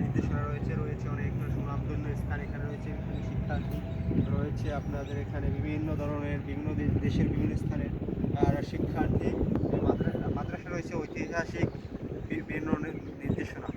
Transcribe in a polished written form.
নির্দেশনা রয়েছে, রয়েছে অনেক সুনামধন্য স্থান। এখানে রয়েছে বিভিন্ন শিক্ষার্থী, রয়েছে আপনাদের এখানে বিভিন্ন ধরনের বিভিন্ন দেশের বিভিন্ন স্থানের শিক্ষার্থী। মাদ্রাসা রয়েছে ঐতিহাসিক বিভিন্ন নির্দেশনা।